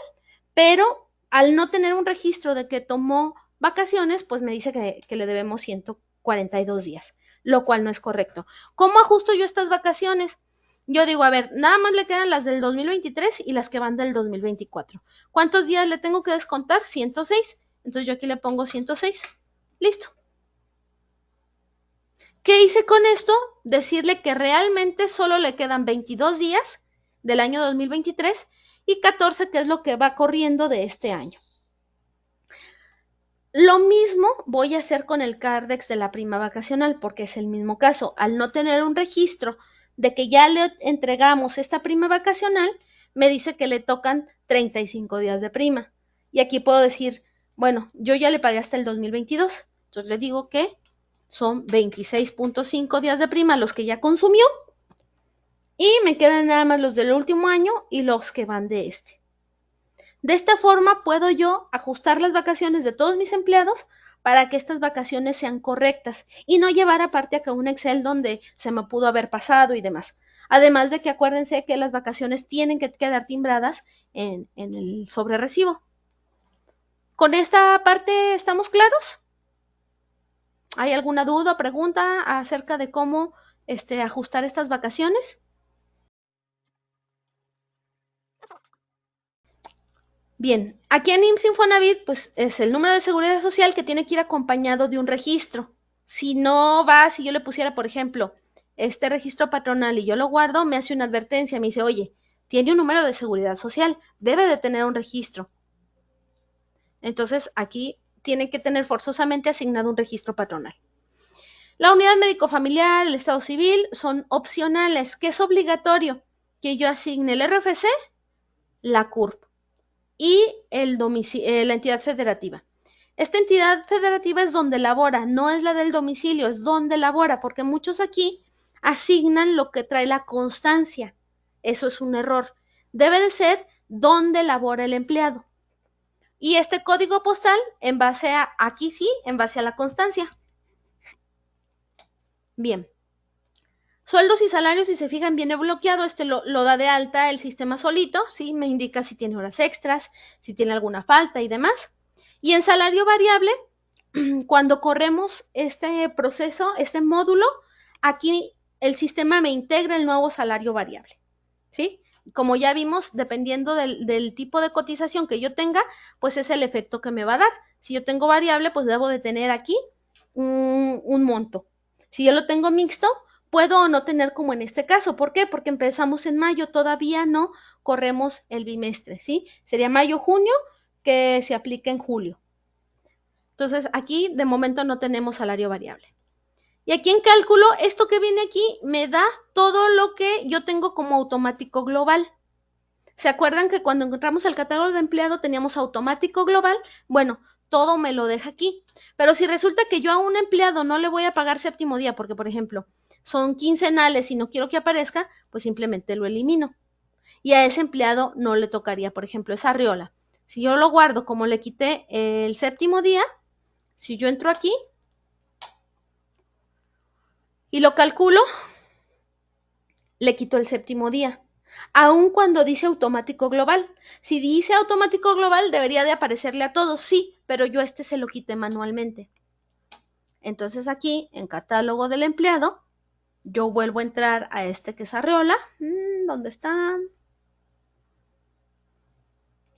pero al no tener un registro de que tomó vacaciones, pues me dice que le debemos 142 días, lo cual no es correcto. ¿Cómo ajusto yo estas vacaciones? Yo digo, a ver, nada más le quedan las del 2023 y las que van del 2024. ¿Cuántos días le tengo que descontar? 106. Entonces yo aquí le pongo 106. Listo. ¿Qué hice con esto? Decirle que realmente solo le quedan 22 días del año 2023 y 14, que es lo que va corriendo de este año. Lo mismo voy a hacer con el Cardex de la prima vacacional, porque es el mismo caso. Al no tener un registro de que ya le entregamos esta prima vacacional, me dice que le tocan 35 días de prima. Y aquí puedo decir, bueno, yo ya le pagué hasta el 2022. Entonces le digo que son 26.5 días de prima los que ya consumió. Y me quedan nada más los del último año y los que van de este. De esta forma puedo yo ajustar las vacaciones de todos mis empleados para que estas vacaciones sean correctas y no llevar aparte acá un Excel donde se me pudo haber pasado y demás. Además de que acuérdense que las vacaciones tienen que quedar timbradas en el sobre recibo. ¿Con esta parte estamos claros? ¿Hay alguna duda o pregunta acerca de cómo ajustar estas vacaciones? Bien, aquí en IMSS Infonavit, pues es el número de seguridad social que tiene que ir acompañado de un registro. Si no va, si yo le pusiera, por ejemplo, este registro patronal y yo lo guardo, me hace una advertencia, me dice, oye, tiene un número de seguridad social, debe de tener un registro. Entonces, aquí tiene que tener forzosamente asignado un registro patronal. La unidad médico familiar, el estado civil son opcionales. ¿Qué es obligatorio? Que yo asigne el RFC, la CURP y la entidad federativa. Esta entidad federativa es donde labora, no es la del domicilio, es donde labora, porque muchos aquí asignan lo que trae la constancia. Eso es un error. Debe de ser donde labora el empleado. Y este código postal, en base a, aquí sí, en base a la constancia. Bien. Sueldos y salarios, si se fijan, viene bloqueado. Lo da de alta el sistema solito, ¿sí? Me indica si tiene horas extras, si tiene alguna falta y demás. Y en salario variable, cuando corremos este proceso, este módulo, aquí el sistema me integra el nuevo salario variable, ¿sí? Como ya vimos, dependiendo del tipo de cotización que yo tenga, pues es el efecto que me va a dar. Si yo tengo variable, pues debo de tener aquí un monto. Si yo lo tengo mixto, puedo o no tener como en este caso. ¿Por qué? Porque empezamos en mayo, todavía no corremos el bimestre, ¿sí? Sería mayo-junio, que se aplica en julio. Entonces, aquí de momento no tenemos salario variable. Y aquí en cálculo, esto que viene aquí me da todo lo que yo tengo como automático global. ¿Se acuerdan que cuando encontramos el catálogo de empleado teníamos automático global? Bueno, todo me lo deja aquí. Pero si resulta que yo a un empleado no le voy a pagar séptimo día, porque por ejemplo son quincenales y no quiero que aparezca, pues simplemente lo elimino. Y a ese empleado no le tocaría, por ejemplo, esa Arriola. Si yo lo guardo como le quité el séptimo día, si yo entro aquí y lo calculo, le quito el séptimo día. Aun cuando dice automático global. Si dice automático global, debería de aparecerle a todos, sí, pero yo se lo quité manualmente. Entonces aquí, en catálogo del empleado, yo vuelvo a entrar a que es Arriola. ¿Dónde está?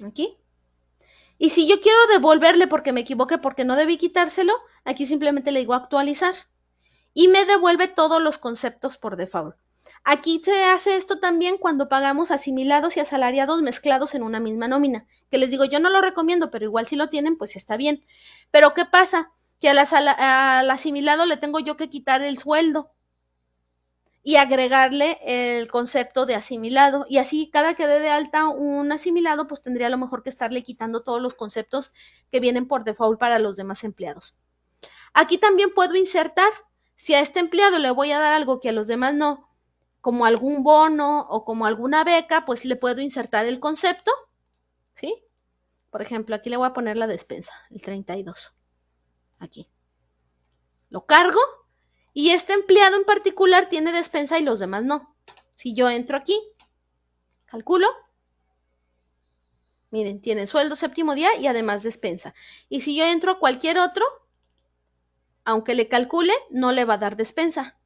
Aquí. Y si yo quiero devolverle porque me equivoqué, porque no debí quitárselo, aquí simplemente le digo actualizar. Y me devuelve todos los conceptos por default. Aquí se hace esto también cuando pagamos asimilados y asalariados mezclados en una misma nómina. Que les digo, yo no lo recomiendo, pero igual si lo tienen, pues está bien. Pero ¿qué pasa? Que al asimilado le tengo yo que quitar el sueldo y agregarle el concepto de asimilado. Y así cada que dé de alta un asimilado, pues tendría a lo mejor que estarle quitando todos los conceptos que vienen por default para los demás empleados. Aquí también puedo insertar, si a este empleado le voy a dar algo que a los demás no, como algún bono o como alguna beca, pues le puedo insertar el concepto, ¿sí? Por ejemplo, aquí le voy a poner la despensa, el 32. Aquí. Lo cargo y este empleado en particular tiene despensa y los demás no. Si yo entro aquí, calculo, miren, tiene sueldo séptimo día y además despensa. Y si yo entro a cualquier otro, aunque le calcule, no le va a dar despensa.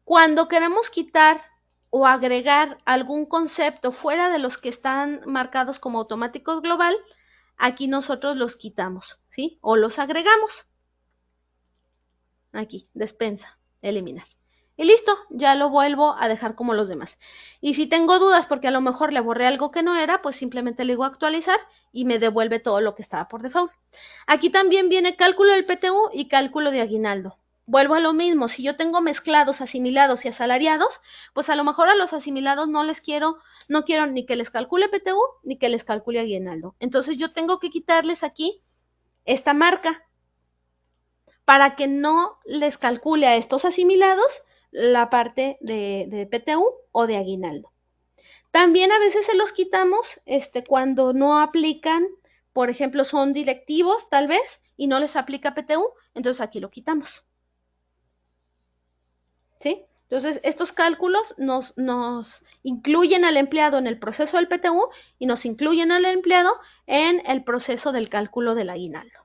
Cuando queremos quitar o agregar algún concepto fuera de los que están marcados como automáticos global, aquí nosotros los quitamos, ¿sí? O los agregamos. Aquí, despensa, eliminar. Y listo, ya lo vuelvo a dejar como los demás. Y si tengo dudas porque a lo mejor le borré algo que no era, pues simplemente le digo actualizar y me devuelve todo lo que estaba por default. Aquí también viene cálculo del PTU y cálculo de aguinaldo. Vuelvo a lo mismo, si yo tengo mezclados, asimilados y asalariados, pues a lo mejor a los asimilados no quiero ni que les calcule PTU ni que les calcule aguinaldo. Entonces yo tengo que quitarles aquí esta marca para que no les calcule a estos asimilados la parte de PTU o de aguinaldo. También a veces se los quitamos cuando no aplican, por ejemplo, son directivos tal vez y no les aplica PTU, entonces aquí lo quitamos. ¿Sí? Entonces, estos cálculos nos incluyen al empleado en el proceso del PTU y nos incluyen al empleado en el proceso del cálculo del aguinaldo.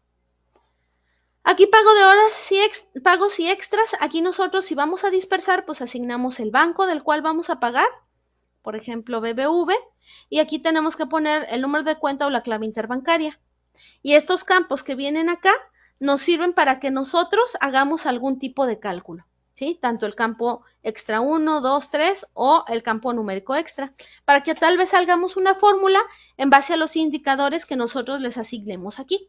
Aquí pago de horas pagos y extras. Aquí nosotros si vamos a dispersar, pues asignamos el banco del cual vamos a pagar, por ejemplo BBV, y aquí tenemos que poner el número de cuenta o la clave interbancaria. Y estos campos que vienen acá nos sirven para que nosotros hagamos algún tipo de cálculo, ¿sí? Tanto el campo extra 1, 2, 3 o el campo numérico extra, para que tal vez hagamos una fórmula en base a los indicadores que nosotros les asignemos aquí.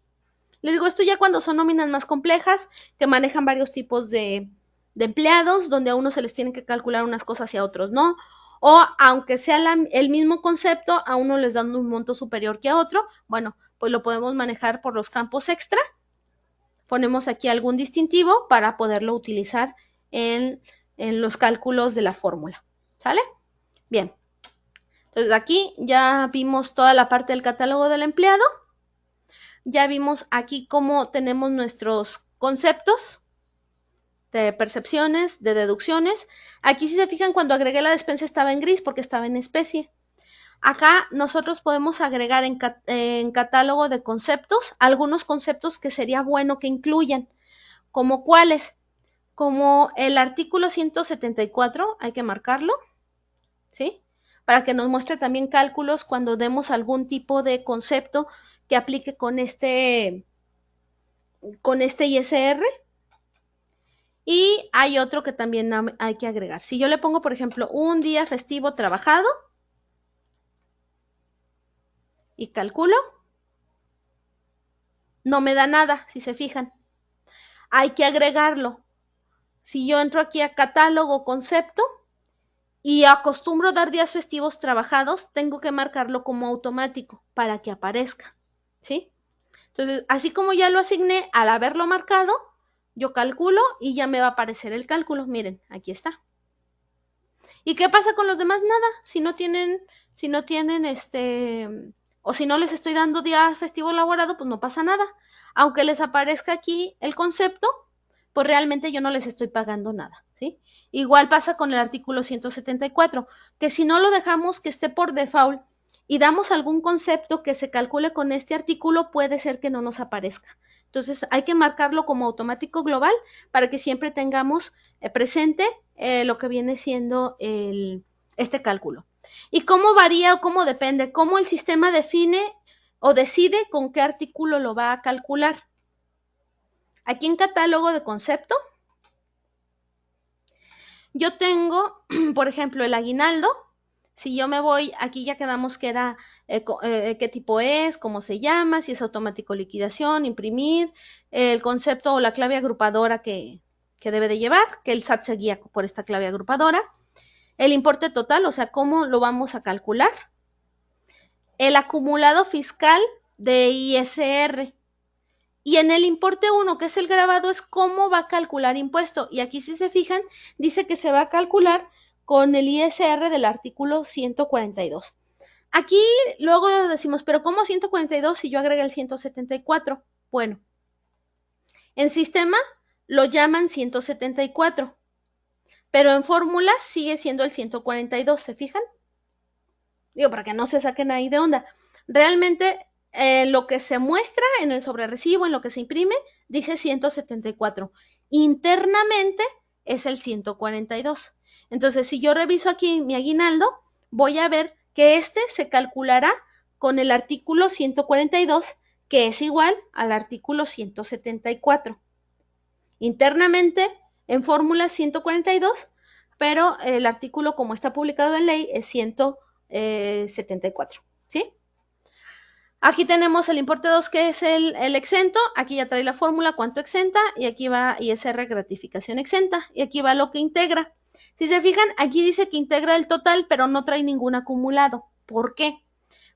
Les digo, esto ya cuando son nóminas más complejas, que manejan varios tipos de empleados, donde a unos se les tienen que calcular unas cosas y a otros no, o aunque sea el mismo concepto, a uno les dan un monto superior que a otro, bueno, pues lo podemos manejar por los campos extra. Ponemos aquí algún distintivo para poderlo utilizar en los cálculos de la fórmula, ¿sale? Bien, entonces aquí ya vimos toda la parte del catálogo del empleado. Ya vimos aquí cómo tenemos nuestros conceptos de percepciones, de deducciones. Aquí si se fijan cuando agregué la despensa estaba en gris porque estaba en especie. Acá nosotros podemos agregar en catálogo de conceptos algunos conceptos que sería bueno que incluyan. ¿Como cuáles? Como el artículo 174, hay que marcarlo, ¿sí? Para que nos muestre también cálculos cuando demos algún tipo de concepto que aplique con este ISR. Y hay otro que también hay que agregar. Si yo le pongo, por ejemplo, un día festivo trabajado y calculo, no me da nada, si se fijan. Hay que agregarlo. Si yo entro aquí a catálogo, concepto, y acostumbro dar días festivos trabajados, tengo que marcarlo como automático para que aparezca, ¿sí? Entonces, así como ya lo asigné, al haberlo marcado, yo calculo y ya me va a aparecer el cálculo. Miren, aquí está. ¿Y qué pasa con los demás? Nada. Si no tienen o si no les estoy dando día festivo elaborado, pues no pasa nada. Aunque les aparezca aquí el concepto, pues realmente yo no les estoy pagando nada, ¿sí? Igual pasa con el artículo 174, que si no lo dejamos que esté por default y damos algún concepto que se calcule con este artículo, puede ser que no nos aparezca. Entonces hay que marcarlo como automático global para que siempre tengamos presente lo que viene siendo este cálculo. ¿Y cómo varía o cómo depende? ¿Cómo el sistema define o decide con qué artículo lo va a calcular? Aquí en catálogo de concepto, yo tengo, por ejemplo, el aguinaldo. Si yo me voy, aquí ya quedamos que era qué tipo es, cómo se llama, si es automático liquidación, imprimir, el concepto o la clave agrupadora que debe de llevar, que el SAT se guía por esta clave agrupadora. El importe total, o sea, cómo lo vamos a calcular. El acumulado fiscal de ISR. Y en el importe 1, que es el grabado, es cómo va a calcular impuesto. Y aquí si se fijan, dice que se va a calcular con el ISR del artículo 142. Aquí luego decimos, pero ¿cómo 142 si yo agrego el 174? Bueno, en sistema lo llaman 174, pero en fórmula sigue siendo el 142, ¿se fijan? Digo, para que no se saquen ahí de onda. Realmente lo que se muestra en el sobrerecibo, en lo que se imprime, dice 174. Internamente es el 142. Entonces, si yo reviso aquí mi aguinaldo, voy a ver que este se calculará con el artículo 142, que es igual al artículo 174. Internamente, en fórmula 142, pero el artículo como está publicado en ley es 174, ¿sí? Aquí tenemos el importe 2, que es el exento. Aquí ya trae la fórmula, cuánto exenta, y aquí va ISR gratificación exenta, y aquí va lo que integra. Si se fijan, aquí dice que integra el total, pero no trae ningún acumulado. ¿Por qué?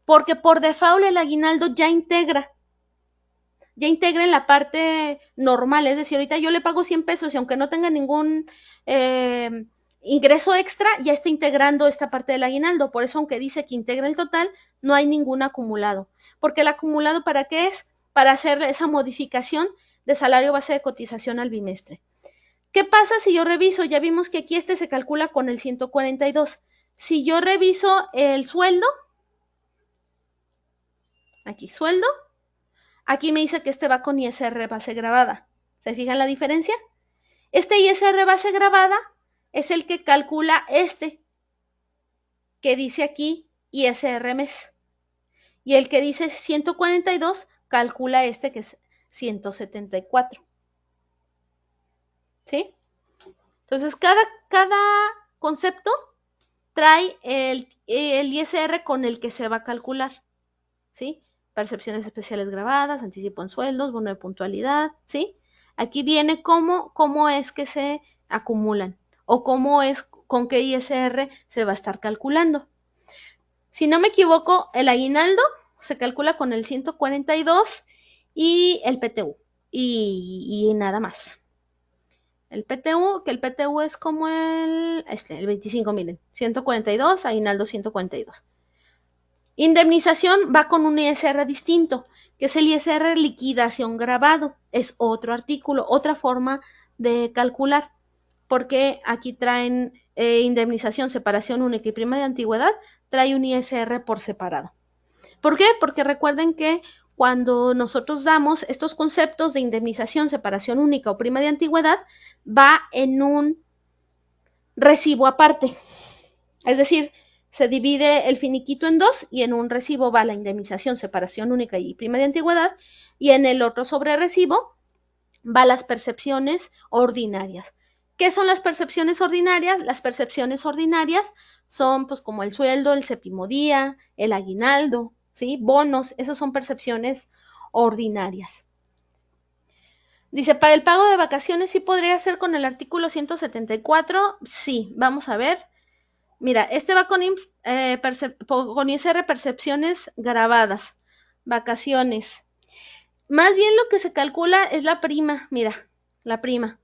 Porque por default el aguinaldo ya integra en la parte normal, es decir, ahorita yo le pago 100 pesos y aunque no tenga ningún ingreso extra, ya está integrando esta parte del aguinaldo. Por eso, aunque dice que integra el total, no hay ningún acumulado. Porque el acumulado, ¿para qué es? Para hacer esa modificación de salario base de cotización al bimestre. ¿Qué pasa si yo reviso? Ya vimos que aquí se calcula con el 142. Si yo reviso el sueldo, aquí sueldo, aquí me dice que este va con ISR base grabada. ¿Se fijan la diferencia? Este ISR base grabada es el que calcula que dice aquí ISR mes. Y el que dice 142 calcula que es 174. ¿Sí? Entonces, cada concepto trae el ISR con el que se va a calcular. ¿Sí? Percepciones especiales grabadas, anticipo en sueldos, bono de puntualidad, ¿sí? Aquí viene cómo es que se acumulan o cómo es con qué ISR se va a estar calculando. Si no me equivoco, el aguinaldo se calcula con el 142 y el PTU y nada más. El PTU es como el 25, miren, 142, aguinaldo 142. Indemnización va con un ISR distinto, que es el ISR liquidación grabado. Es otro artículo, otra forma de calcular, porque aquí traen indemnización, separación única y prima de antigüedad, trae un ISR por separado. ¿Por qué? Porque recuerden que cuando nosotros damos estos conceptos de indemnización, separación única o prima de antigüedad, va en un recibo aparte. Es decir, se divide el finiquito en dos y en un recibo va la indemnización, separación única y prima de antigüedad, y en el otro sobre recibo va las percepciones ordinarias. ¿Qué son las percepciones ordinarias? Las percepciones ordinarias son pues como el sueldo, el séptimo día, el aguinaldo, ¿sí? Bonos, esos son percepciones ordinarias. Dice, para el pago de vacaciones sí podría ser con el artículo 174, sí, vamos a ver. Mira, este va con ISR percepciones grabadas, vacaciones. Más bien lo que se calcula es la prima, mira, la prima.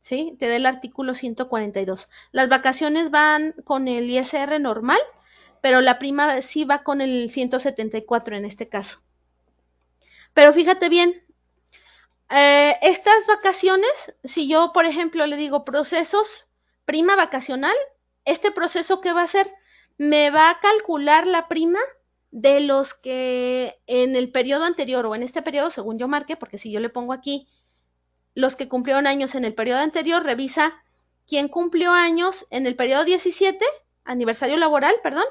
¿Sí? Te da el artículo 142. Las vacaciones van con el ISR normal, pero la prima sí va con el 174 en este caso. Pero fíjate bien, estas vacaciones, si yo, por ejemplo, le digo procesos, prima vacacional, este proceso, ¿qué va a hacer? Me va a calcular la prima de los que en el periodo anterior o en este periodo, según yo marque, porque si yo le pongo aquí los que cumplieron años en el periodo anterior, revisa quién cumplió años en el periodo 17, aniversario laboral, perdón,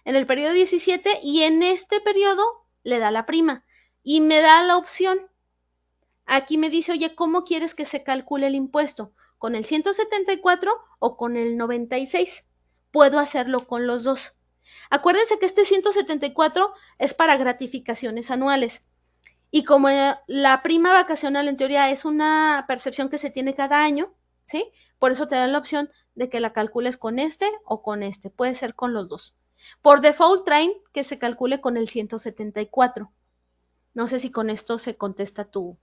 en el periodo 17 y en este periodo le da la prima y me da la opción. Aquí me dice, oye, ¿cómo quieres que se calcule el impuesto? ¿Con el 174 o con el 96? Puedo hacerlo con los dos. Acuérdense que este 174 es para gratificaciones anuales. Y como la prima vacacional en teoría es una percepción que se tiene cada año, ¿sí? Por eso te dan la opción de que la calcules con este o con este. Puede ser con los dos. Por default traen que se calcule con el 174. No sé si con esto se contesta tu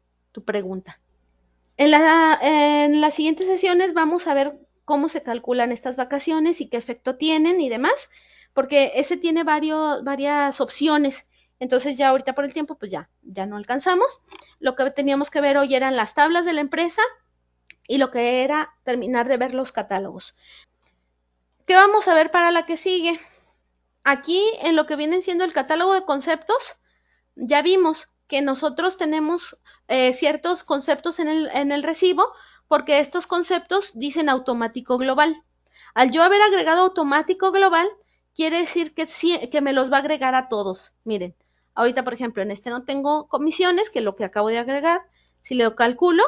pregunta. En las siguientes sesiones vamos a ver cómo se calculan estas vacaciones y qué efecto tienen y demás, porque ese tiene varias opciones. Entonces ya ahorita por el tiempo pues ya no alcanzamos. Lo que teníamos que ver hoy eran las tablas de la empresa y lo que era terminar de ver los catálogos. ¿Qué vamos a ver para la que sigue? Aquí en lo que viene siendo el catálogo de conceptos, ya vimos que nosotros tenemos ciertos conceptos en el recibo porque estos conceptos dicen automático global. Al yo haber agregado automático global, quiere decir que, sí, que me los va a agregar a todos. Miren, ahorita, por ejemplo, en este no tengo comisiones, que es lo que acabo de agregar. Si le calculo,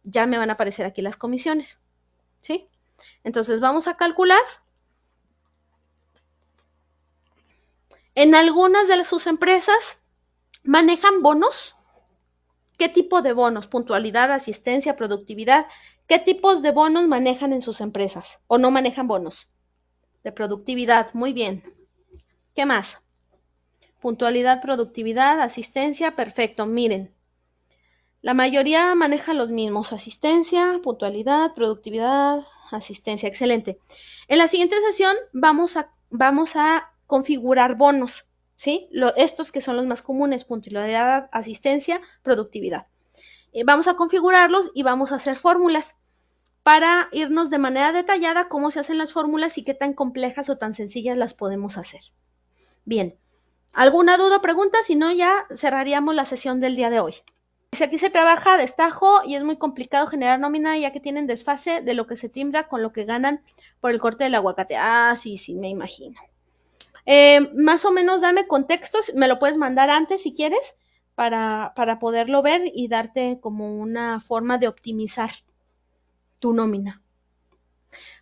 ya me van a aparecer aquí las comisiones, ¿sí? Entonces, vamos a calcular. En algunas de sus empresas manejan bonos. ¿Qué tipo de bonos? Puntualidad, asistencia, productividad. ¿Qué tipos de bonos manejan en sus empresas? ¿O no manejan bonos? De productividad, muy bien. ¿Qué más? Puntualidad, productividad, asistencia, perfecto. Miren, la mayoría maneja los mismos. Asistencia, puntualidad, productividad, asistencia. Excelente. En la siguiente sesión vamos a configurar bonos, ¿sí? Estos que son los más comunes, puntualidad, asistencia, productividad. Vamos a configurarlos y vamos a hacer fórmulas para irnos de manera detallada cómo se hacen las fórmulas y qué tan complejas o tan sencillas las podemos hacer. Bien, ¿alguna duda o pregunta? Si no, ya cerraríamos la sesión del día de hoy. Si aquí se trabaja a destajo y es muy complicado generar nómina ya que tienen desfase de lo que se timbra con lo que ganan por el corte del aguacate. Ah, sí, me imagino. Más o menos dame contextos, me lo puedes mandar antes si quieres para poderlo ver y darte como una forma de optimizar tu nómina.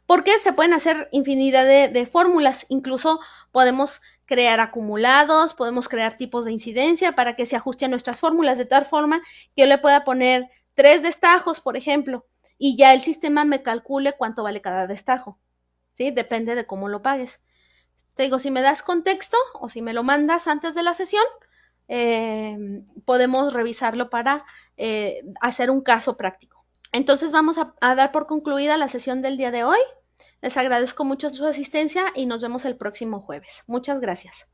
Porque se pueden hacer infinidad de fórmulas, incluso podemos crear acumulados, podemos crear tipos de incidencia para que se ajuste a nuestras fórmulas de tal forma que yo le pueda poner 3 destajos, por ejemplo, y ya el sistema me calcule cuánto vale cada destajo, ¿sí? Depende de cómo lo pagues. Te digo, si me das contexto o si me lo mandas antes de la sesión, podemos revisarlo para hacer un caso práctico. Entonces vamos a dar por concluida la sesión del día de hoy. Les agradezco mucho su asistencia y nos vemos el próximo jueves. Muchas gracias.